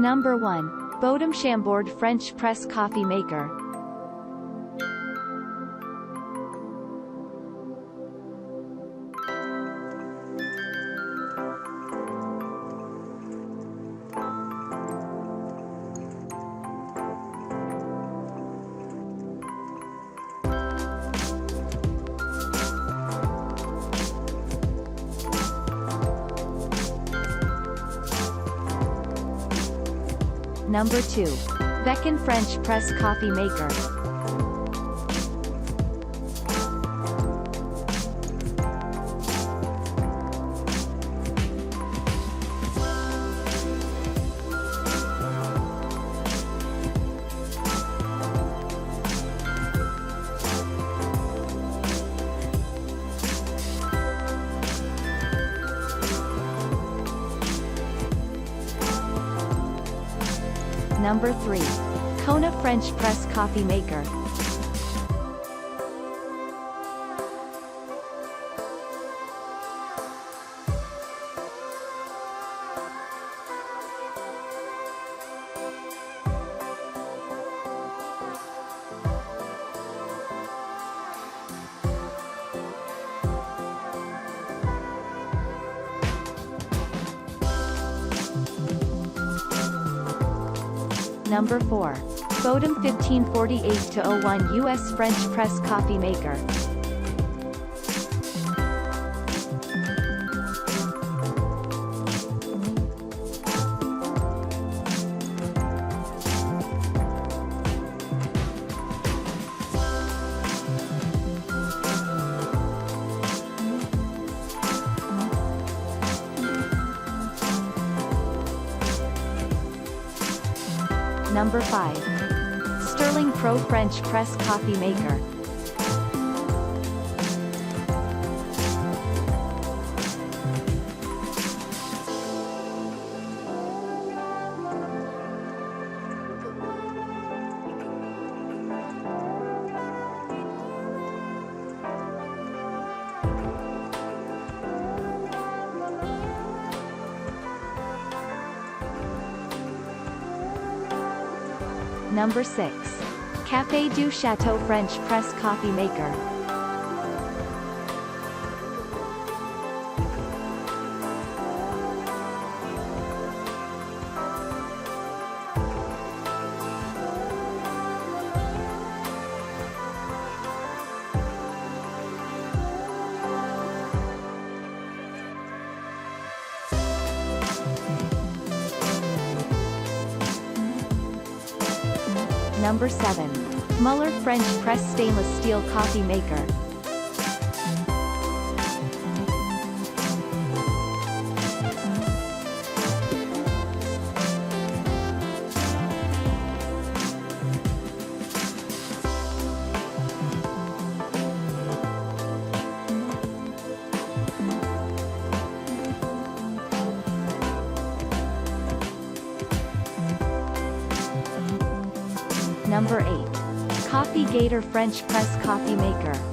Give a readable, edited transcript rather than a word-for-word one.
Number 1. Bodum Chambord French Press Coffee Maker. Number 2. Veckin French Press Coffee Maker. Number 3. Kona French Press Coffee Maker. Number 4. Bodum 1548-01 US French Press Coffee Maker. Number 5. Sterling Pro French Press Coffee Maker. Number 6. Café du Chateau French Press Coffee Maker. Number 7. Muller French Press Stainless Steel Coffee Maker. Number 8. Coffee Gator French Press Coffee Maker.